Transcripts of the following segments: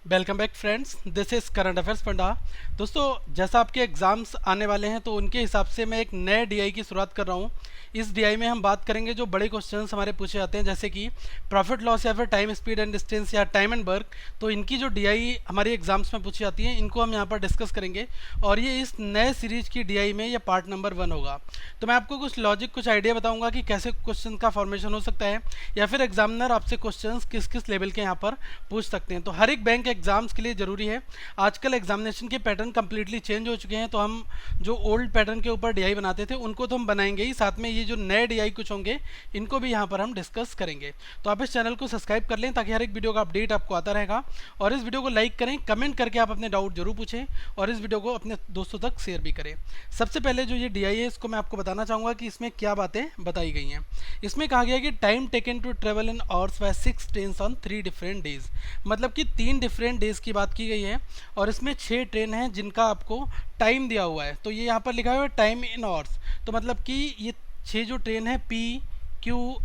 Welcome back friends, this is current affairs Panda. दोस्तों, जैसा आपके एग्ज़ाम्स आने वाले हैं तो उनके हिसाब से मैं एक नए डीआई की शुरुआत कर रहा हूँ। इस डीआई में हम बात करेंगे जो बड़े क्वेश्चंस हमारे पूछे जाते हैं, जैसे कि प्रॉफिट लॉस या फिर टाइम स्पीड एंड डिस्टेंस या टाइम एंड वर्क। तो इनकी जो डीआई हमारे एग्जाम्स में पूछी जाती हैं, इनको हम यहाँ पर डिस्कस करेंगे। और ये इस नए सीरीज की डीआई में ये पार्ट नंबर 1 होगा। तो मैं आपको कुछ लॉजिक, कुछ आइडिया बताऊंगा कि कैसे क्वेश्चन का फॉर्मेशन हो सकता है, या फिर एग्जामिनर आपसे क्वेश्चंस किस किस लेवल के यहाँ पर पूछ सकते हैं। तो हर एक बैंक एग्जाम्स के लिए ज़रूरी है। आजकल एग्जामिनेशन के पैटर्न कंप्लीटली चेंज हो चुके हैं, तो हम जो ओल्ड पैटर्न के ऊपर डीआई बनाते थे उनको तो हम बनाएंगे ही, साथ में ये जो नए डीआई कुछ होंगे इनको भी यहाँ पर हम डिस्कस करेंगे। तो आप इस चैनल को सब्सक्राइब कर लें ताकि हर एक वीडियो का अपडेट आपको आता रहेगा। और इस वीडियो को लाइक करें, कमेंट करके आप अपने डाउट जरूर पूछें और इस वीडियो को अपने दोस्तों तक शेयर भी करें। सबसे पहले जो ये डीआई है, इसको मैं आपको बताना चाहूँगा कि इसमें क्या बातें बताई गई हैं। इसमें कहा गया है कि time taken to travel in hours by 6 trains on 3 different days. मतलब कि 3 डिफरेंट डेज की बात की गई है और इसमें 6 ट्रेन हैं जिनका आपको टाइम दिया हुआ है। तो ये यहाँ पर लिखा हुआ है टाइम इन आवर्स। तो मतलब कि ये 6 जो ट्रेन है PQRSTU,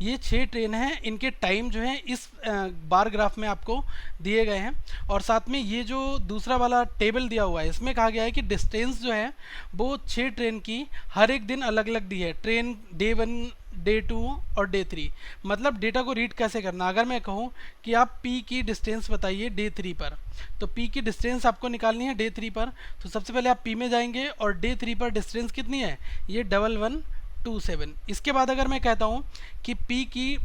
ये 6 ट्रेन हैं, इनके टाइम जो है इस बार ग्राफ में आपको दिए गए हैं। और साथ में ये जो दूसरा वाला टेबल दिया हुआ है, इसमें कहा गया है कि डिस्टेंस जो है वो 6 ट्रेन की हर एक दिन अलग अलग दी है। ट्रेन डे 1, डे 2 और डे 3। मतलब डेटा को रीड कैसे करना। अगर मैं कहूँ कि आप P की डिस्टेंस बताइए डे 3 पर, तो P की डिस्टेंस आपको निकालनी है डे 3 पर। तो सबसे पहले आप P में जाएंगे और डे 3 पर डिस्टेंस कितनी है, ये 1127। इसके बाद अगर मैं कहता हूँ कि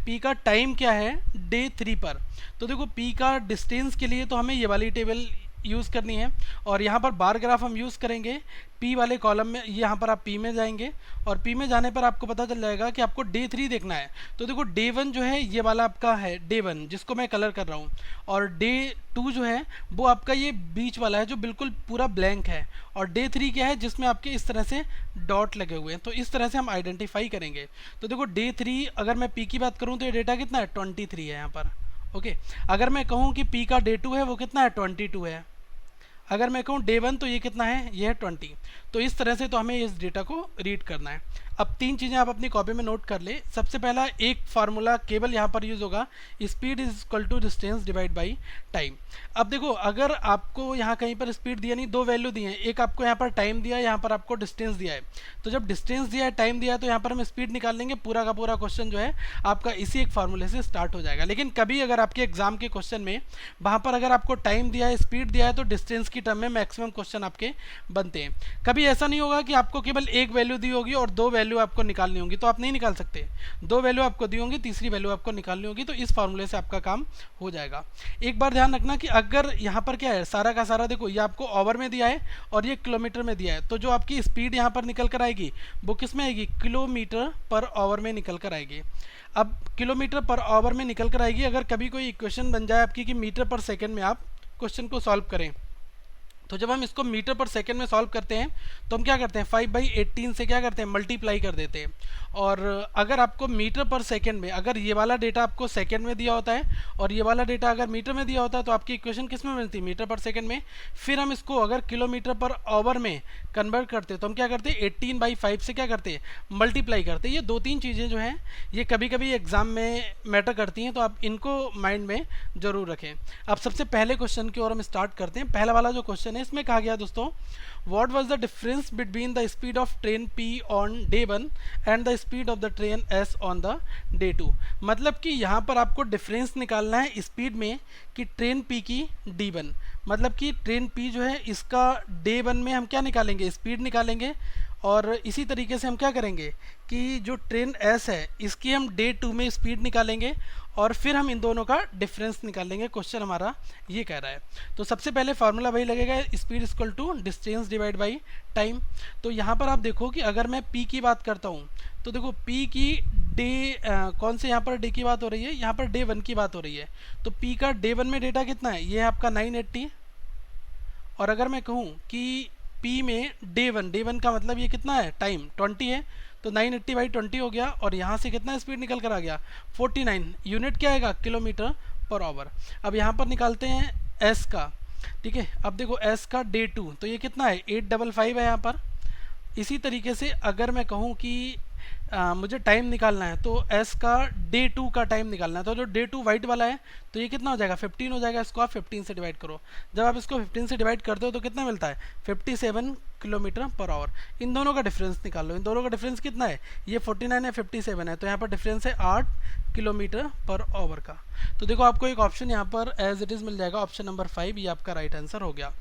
P का टाइम क्या है डे 3 पर, तो देखो P का डिस्टेंस के लिए तो हमें ये वाली टेबल यूज़ करनी है और यहाँ पर बार ग्राफ हम यूज़ करेंगे P वाले कॉलम में। यहाँ पर आप P में जाएंगे और P में जाने पर आपको पता चल जाएगा कि आपको डे 3 देखना है। तो देखो डे 1 जो है ये वाला आपका है डे 1, जिसको मैं कलर कर रहा हूँ, और डे 2 जो है वो आपका ये बीच वाला है जो बिल्कुल पूरा ब्लैंक है, और डे 3 क्या है जिसमें आपके इस तरह से डॉट लगे हुए हैं। तो इस तरह से हम आइडेंटिफाई करेंगे। तो देखो डे 3 अगर मैं P की बात करूँ तो ये डेटा कितना है 23 है यहाँ पर। ओके, अगर मैं कहूँ कि P का डे 2 है वो कितना है 22 है। अगर मैं कहूँ डे 1 तो ये कितना है, ये है 20। तो इस तरह से तो हमें इस डेटा को रीड करना है। अब 3 चीज़ें आप अपनी कॉपी में नोट कर ले। सबसे पहला एक फार्मूला केवल यहाँ पर यूज़ होगा, speed is equal to distance divide by time. अब देखो अगर आपको यहाँ कहीं पर स्पीड दिया नहीं, 2 वैल्यू दी हैं, एक आपको यहाँ पर टाइम दिया है, यहाँ पर आपको डिस्टेंस दिया है। तो जब डिस्टेंस दिया है, टाइम दिया है, तो यहाँ पर हम स्पीड निकाल लेंगे। पूरा का पूरा क्वेश्चन जो है आपका इसी एक फार्मूले से स्टार्ट हो जाएगा। लेकिन कभी अगर आपके एग्जाम के क्वेश्चन में वहाँ पर अगर आपको टाइम दिया है, स्पीड दिया है, तो डिस्टेंस की टर्म में मैक्सिमम क्वेश्चन आपके बनते हैं। कभी ऐसा नहीं होगा कि आपको केवल एक वैल्यू दी होगी और 2 वैल्यू आपको निकालनी होगी, तो आप नहीं निकाल सकते। 2 वैल्यू आपको दी होंगी, तीसरी वैल्यू आपको निकालनी होगी। तो इस फार्मूले से आपका काम हो जाएगा। एक बार ध्यान रखना कि अगर यहाँ पर क्या है, सारा का सारा देखो ये आपको आवर में दिया है और ये किलोमीटर में दिया है, तो जो आपकी स्पीड यहाँ पर निकल कर आएगी वो किस में आएगी, किलोमीटर पर आवर में निकल कर आएगी। अब किलोमीटर पर आवर में निकल कर आएगी। अगर कभी कोई इक्वेशन बन जाए आपकी कि मीटर पर सेकेंड में आप क्वेश्चन को सॉल्व करें, तो जब हम इसको मीटर पर सेकंड में सॉल्व करते हैं तो हम क्या करते हैं 5/18 से क्या करते हैं मल्टीप्लाई कर देते हैं। और अगर आपको मीटर पर सेकंड में, अगर ये वाला डेटा आपको सेकंड में दिया होता है और ये वाला डेटा अगर मीटर में दिया होता है, तो आपकी इक्वेशन किस में बनती है, मीटर पर सेकंड में। फिर हम इसको अगर किलोमीटर पर आवर में कन्वर्ट करते हैं तो हम क्या करते हैं 18/5 से क्या करते हैं मल्टीप्लाई करते हैं। ये 2-3 चीज़ें जो हैं ये कभी कभी एग्जाम में मैटर करती हैं, तो आप इनको माइंड में ज़रूर रखें। अब सबसे पहले क्वेश्चन की ओर हम स्टार्ट करते हैं। पहला वाला जो क्वेश्चन है इसमें कहा गया दोस्तों, what was the difference between the speed of train P on day 1 and the speed of the train S on the day 2। मतलब कि यहाँ पर आपको डिफरेंस निकालना है स्पीड में कि ट्रेन P की D1, मतलब कि ट्रेन P जो है इसका डे 1 में हम क्या निकालेंगे, स्पीड निकालेंगे। और इसी तरीके से हम क्या करेंगे कि जो ट्रेन S है इसकी हम डे 2 में स्पीड निकालेंगे और फिर हम इन दोनों का डिफरेंस निकालेंगे। क्वेश्चन हमारा ये कह रहा है। तो सबसे पहले फार्मूला वही लगेगा, speed equal to distance divide by time. तो यहाँ पर आप देखो कि अगर मैं P की बात करता हूँ तो देखो P की डे कौन से यहाँ पर डे की बात हो रही है, यहाँ पर डे 1 की बात हो रही है। तो P का डे 1 में डेटा कितना है, ये है आपका 980। और अगर मैं कहूँ कि P में डे 1 का मतलब ये कितना है टाइम 20 है, तो 980/20 हो गया। और यहाँ से कितना स्पीड निकल कर आ गया 49। यूनिट क्या आएगा, किलोमीटर पर आवर। अब यहाँ पर निकालते हैं S का, ठीक है। अब देखो S का डे 2 तो ये कितना है 855 है यहाँ पर। इसी तरीके से अगर मैं कहूँ कि मुझे टाइम निकालना है, तो एस का डे 2 का टाइम निकालना है। तो जो डे 2 वाइट वाला है तो ये कितना हो जाएगा 15 हो जाएगा। इसको आप 15 से डिवाइड करो। जब आप इसको 15 से डिवाइड करते हो तो कितना मिलता है 57 किलोमीटर पर आवर। इन दोनों का डिफरेंस निकाल लो। इन दोनों का डिफरेंस कितना है, ये 49 है 57 है, तो यहाँ पर डिफरेंस है 8 किलोमीटर पर आवर का। तो देखो आपको एक ऑप्शन यहाँ पर एज इट इज़ मिल जाएगा, ऑप्शन नंबर 5, ये आपका राइट आंसर हो गया।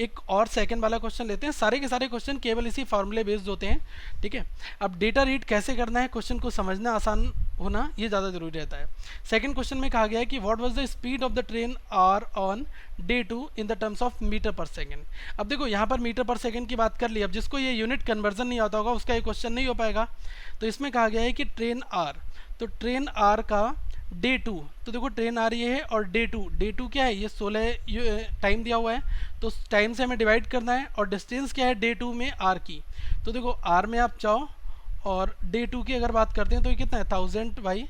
एक और सेकंड वाला क्वेश्चन लेते हैं। सारे के सारे क्वेश्चन केवल इसी फॉर्मूले बेस्ड होते हैं, ठीक है। अब डेटा रीड कैसे करना है, क्वेश्चन को समझना आसान होना ये ज़्यादा जरूरी रहता है। सेकंड क्वेश्चन में कहा गया है कि what was the speed of the train R on day 2 in the terms of metre per second. अब देखो यहाँ पर मीटर पर सेकंड की बात कर ली। अब जिसको ये यूनिट कन्वर्जन नहीं आता होगा उसका ये क्वेश्चन नहीं हो पाएगा। तो इसमें कहा गया है कि ट्रेन आर, तो ट्रेन आर का डे 2, तो देखो ट्रेन आर ये है और डे 2 क्या है, ये 16 टाइम दिया हुआ है, तो टाइम से हमें डिवाइड करना है। और डिस्टेंस क्या है डे 2 में आर की, तो देखो आर में आप चाहो और डे 2 की अगर बात करते हैं तो ये कितना है 1000 बाई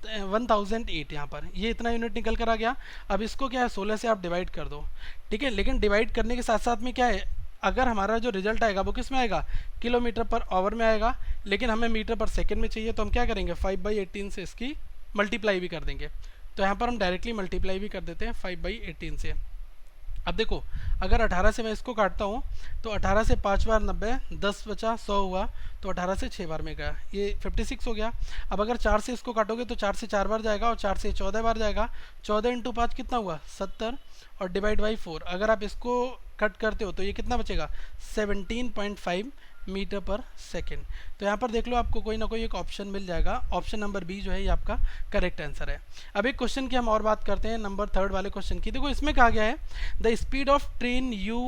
1008, यहाँ पर ये इतना यूनिट निकल कर आ गया। अब इसको क्या है 16 से आप डिवाइड कर दो, ठीक है। लेकिन डिवाइड करने के साथ साथ में क्या है, अगर हमारा जो रिजल्ट आएगा वो किस में आएगा, किलोमीटर पर आवर में आएगा, लेकिन हमें मीटर पर सेकंड में चाहिए। तो हम क्या करेंगे 5/18 से इसकी मल्टीप्लाई भी कर देंगे। तो यहाँ पर हम डायरेक्टली मल्टीप्लाई भी कर देते हैं 5/18 से। अब देखो अगर 18 से मैं इसको काटता हूँ तो 18 से 5 बार 90, 10 बचा 100 हुआ, तो 18 से 6 बार में गया, ये 56 हो गया। अब अगर 4 से इसको काटोगे तो 4 से 4 बार जाएगा और 4 से 14 बार जाएगा। 14 इंटू 5 कितना हुआ 70 और डिवाइड बाई 4। अगर आप इसको कट करते हो तो ये कितना बचेगा 17.5 मीटर पर सेकेंड। तो यहाँ पर देख लो आपको कोई ना कोई एक ऑप्शन मिल जाएगा। ऑप्शन नंबर बी जो है ये आपका करेक्ट आंसर है। अब एक क्वेश्चन की हम और बात करते हैं, नंबर 3 वाले क्वेश्चन की। देखो इसमें कहा गया है the speed of train U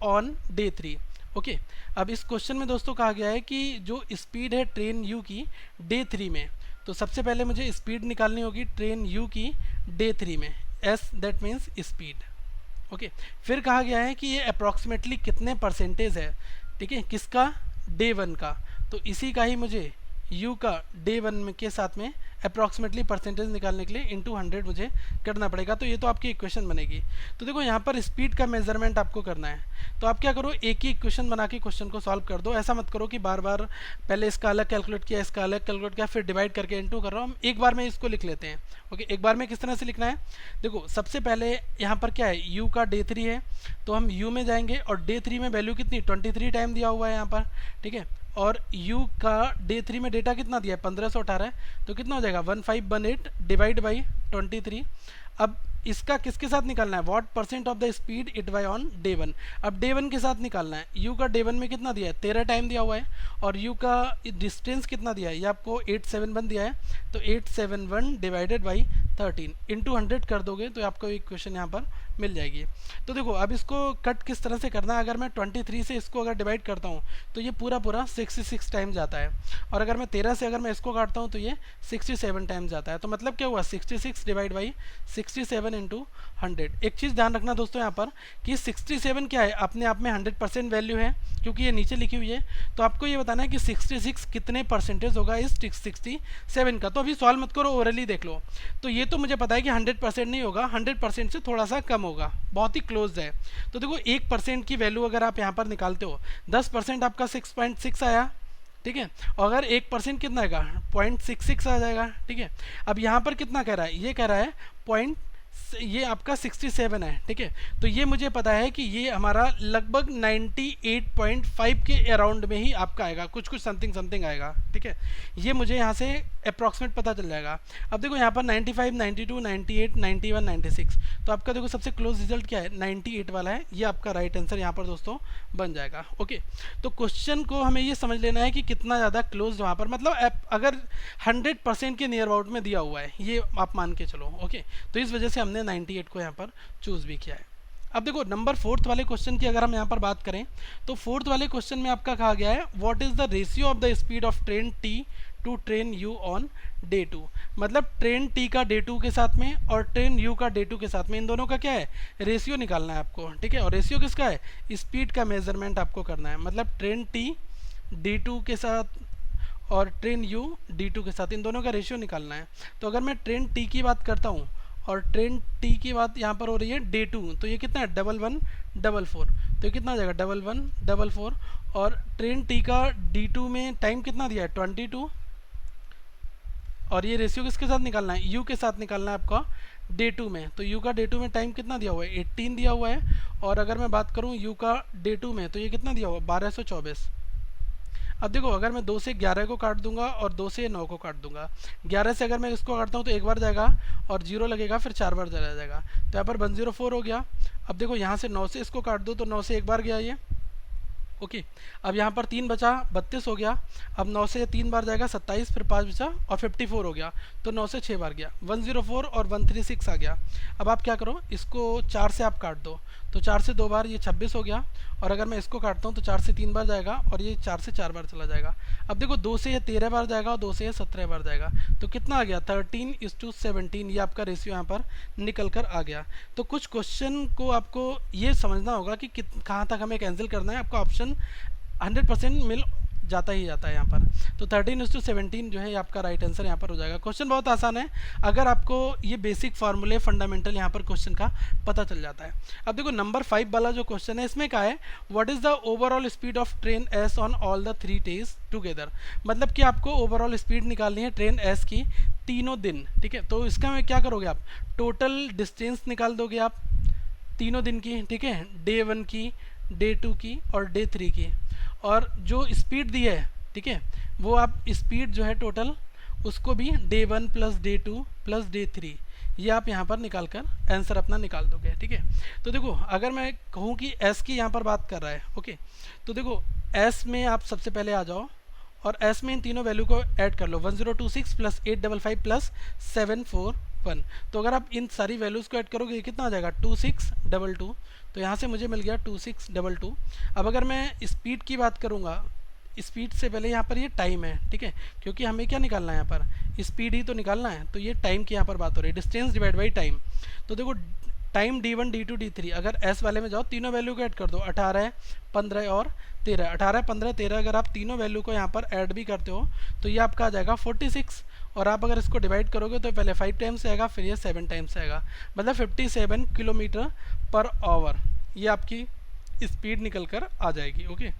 on day 3। Okay, अब इस क्वेश्चन में दोस्तों कहा गया है कि जो स्पीड है ट्रेन यू की डे 3 में, तो सबसे पहले मुझे स्पीड निकालनी होगी ट्रेन यू की डे 3 में, S that means speed. Okay, फिर कहा गया है कि ये अप्रॉक्सीमेटली कितने परसेंटेज है, ठीक है, किसका डे 1 का। तो इसी का ही मुझे u का डे 1 के साथ में अप्रॉक्सीमेटली परसेंटेज निकालने के लिए इंटू 100 मुझे करना पड़ेगा। तो ये तो आपकी इक्वेशन बनेगी। तो देखो यहाँ पर स्पीड का मेजरमेंट आपको करना है, तो आप क्या करो एक ही इक्वेशन बना के क्वेश्चन को सॉल्व कर दो। ऐसा मत करो कि बार बार पहले इसका अलग कैलकुलेट किया, इसका अलग कैलकुलेट किया, फिर डिवाइड करके इंटू कर रहा हूँ। हम एक बार में इसको लिख लेते हैं। ओके, एक बार में किस तरह से लिखना है, देखो सबसे पहले यहाँ पर क्या है u का डे 3 है, तो हम u में जाएंगे और डे 3 में वैल्यू कितनी 23 टाइम दिया हुआ है यहाँ पर, ठीक है। और u का डे 3 में डेटा कितना दिया है 1518 है, तो कितना हो जाएगा 1518 डिवाइड बाई 23। अब इसका किसके साथ निकालना है, what percent of the speed it by on day 1। अब डे 1 के साथ निकालना है। u का डे 1 में कितना दिया है 13 टाइम दिया हुआ है, और u का डिस्टेंस कितना दिया है, ये आपको 871 दिया है, तो 871 डिवाइडेड बाई 13 इंटू 100 कर दोगे तो आपको इक्वेशन यहाँ पर मिल जाएगी। तो देखो अब इसको कट किस तरह से करना है, अगर मैं 23 से इसको अगर डिवाइड करता हूँ तो ये पूरा 66 टाइम जाता है, और अगर मैं 13 से अगर मैं इसको काटता हूँ तो ये 67 टाइम जाता है। तो मतलब क्या हुआ 66 डिवाइड बाई 67 इंटू 100। एक चीज़ ध्यान रखना दोस्तों यहाँ पर कि 67 क्या है, अपने आप में 100% वैल्यू है क्योंकि ये नीचे लिखी हुई है। तो आपको ये बताना है कि 66 कितने परसेंटेज होगा इस 67 का। तो अभी सॉल्व मत करो, ओरली देख लो। तो ये तो मुझे पता है कि 100% नहीं होगा, 100% से थोड़ा सा कम होगा, बहुत ही क्लोज है। तो देखो 1% की वैल्यू अगर आप यहाँ पर निकालते हो, 10% आपका 6.6 आया, ठीक है, और अगर 1% कितना आएगा 0.66 आ जाएगा, ठीक है। अब यहाँ पर कितना कह रहा है, ये कह रहा है पॉइंट, ये आपका 67 है, ठीक है। तो ये मुझे पता है कि ये हमारा लगभग 98.5 के अराउंड में ही आपका आएगा, कुछ समथिंग आएगा, ठीक है। ये मुझे यहाँ से अप्रॉक्सीमेट पता चल जाएगा। अब देखो यहाँ पर 95, 92, 98, 91, 96, तो आपका देखो सबसे क्लोज रिजल्ट क्या है 98 वाला है, ये आपका राइट आंसर यहाँ पर दोस्तों बन जाएगा। ओके, तो क्वेश्चन को हमें ये समझ लेना है कि कितना ज़्यादा क्लोज वहाँ पर, मतलब अगर 100% के नियर अबाउट में दिया हुआ है, ये आप मान के चलो। ओके, तो इस वजह से हमने 98 को यहाँ पर चूज़ भी किया है। अब देखो नंबर 4 वाले क्वेश्चन की अगर हम यहाँ पर बात करें तो 4 वाले क्वेश्चन में आपका कहा गया है what is the ratio of the speed of train T to train U on day 2। मतलब ट्रेन टी का डे 2 के साथ में और ट्रेन यू का डे 2 के साथ में, इन दोनों का क्या है रेशियो निकालना है आपको, ठीक है। और रेशियो किसका है, स्पीड का मेजरमेंट आपको करना है। मतलब ट्रेन टी डी 2 के साथ और ट्रेन यू डी 2 के साथ, इन दोनों का रेशियो निकालना है। तो अगर मैं ट्रेन टी की बात करता हूँ और ट्रेन टी की बात यहाँ पर हो रही है डे 2, तो ये कितना है 1144, तो ये कितना आ जाएगा 1144। और ट्रेन टी का डी 2 में टाइम कितना दिया है 22, और ये रेशियो किसके साथ निकालना है, यू के साथ निकालना है आपका डे टू में। तो यू का डे टू में टाइम कितना दिया हुआ है, 18 दिया हुआ है। और अगर मैं बात करूँ यू का डे टू में, तो ये कितना दिया हुआ है, 1224। अब देखो अगर मैं 2 से 11 को काट दूंगा और 2 से 9 को काट दूंगा, 11 से अगर मैं इसको काटता हूँ तो एक बार जाएगा और 0 लगेगा, फिर 4 बार चला जाएगा, तो यहाँ पर 104 हो गया। अब देखो यहाँ से 9 से इसको काट दो तो 9 से एक बार गया ये, ओके। अब यहाँ पर 3 बचा, 32 हो गया। अब 9 से 3 बार जाएगा 27, फिर 5 बचा और 54 हो गया, तो 9 से 6 बार गया, 104 और 136 आ गया। अब आप क्या करो, इसको 4 से आप काट दो, तो 4 से 2 बार ये 26 हो गया। और अगर मैं इसको काटता हूँ तो 4 से 3 बार जाएगा और ये 4 से 4 बार चला जाएगा। अब देखो 2 से ये 13 बार जाएगा और 2 से ये 17 बार जाएगा, तो कितना आ गया, 13:17। ये आपका रेशियो यहाँ पर निकल कर आ गया। तो कुछ क्वेश्चन को आपको ये समझना होगा कि कहाँ तक हमें कैंसिल करना है, आपका ऑप्शन 100% मिल जाता ही जाता है यहाँ पर। तो 13:17 जो है आपका राइट आंसर यहाँ पर हो जाएगा। क्वेश्चन बहुत आसान है, अगर आपको ये बेसिक फार्मूले फंडामेंटल यहाँ पर क्वेश्चन का पता चल जाता है। अब देखो नंबर 5 वाला जो क्वेश्चन है, इसमें क्या है, what is the overall speed of train S on all the 3 days together. मतलब कि आपको ओवरऑल स्पीड निकालनी है ट्रेन एस की तीनों दिन, ठीक है। तो इसका में क्या करोगे आप, टोटल डिस्टेंस निकाल दोगे आप तीनों दिन की, ठीक है, डे 1 की, डे 2 की और डे 3 की, और जो स्पीड दी है, ठीक है, वो आप स्पीड जो है टोटल उसको भी day 1 plus day 2 plus day 3, ये आप यहाँ पर निकाल कर आंसर अपना निकाल दोगे, ठीक है। तो देखो अगर मैं कहूँ कि एस की यहाँ पर बात कर रहा है, ओके, तो देखो एस में आप सबसे पहले आ जाओ और एस में इन तीनों वैल्यू को ऐड कर लो, 1026 प्लस 855 प्लस 741। तो अगर आप इन सारी वैल्यूज़ को ऐड करोगे ये कितना आ जाएगा, 2622। तो यहाँ से मुझे मिल गया 2622। अब अगर मैं स्पीड की बात करूँगा, स्पीड से पहले यहाँ पर ये टाइम है, ठीक है, क्योंकि हमें क्या निकालना है यहाँ पर, स्पीड ही तो निकालना है। तो ये टाइम की यहाँ पर बात हो रही है, डिस्टेंस डिवाइड बाई टाइम। तो देखो टाइम D1 D2 D3, अगर एस वाले में जाओ तीनों वैल्यू को ऐड कर दो, 18 15 और 13, 18 15 13, अगर आप तीनों वैल्यू को यहाँ पर ऐड भी करते हो तो ये आपका आ जाएगा 46। और आप अगर इसको डिवाइड करोगे तो पहले 5 टाइम्स आएगा, फिर ये 7 टाइम्स आएगा, मतलब 57 किलोमीटर पर आवर ये आपकी स्पीड निकल कर आ जाएगी, ओके।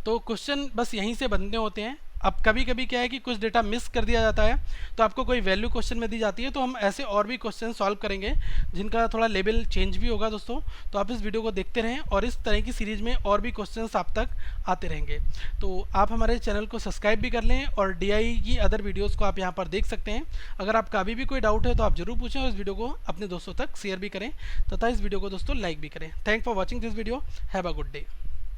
तो क्वेश्चन बस यहीं से बनने होते हैं। अब कभी कभी क्या है कि कुछ डेटा मिस कर दिया जाता है, तो आपको कोई वैल्यू क्वेश्चन में दी जाती है, तो हम ऐसे और भी क्वेश्चन सॉल्व करेंगे जिनका थोड़ा लेवल चेंज भी होगा दोस्तों। तो आप इस वीडियो को देखते रहें और इस तरह की सीरीज़ में और भी क्वेश्चंस आप तक आते रहेंगे। तो आप हमारे चैनल को सब्सक्राइब भी कर लें और DI की अदर वीडियोज़ को आप यहाँ पर देख सकते हैं। अगर आपका अभी भी कोई डाउट है तो आप ज़रूर पूछें और इस वीडियो को अपने दोस्तों तक शेयर भी करें तथा इस वीडियो को दोस्तों लाइक भी करें। Thank for watching this video, have a good day.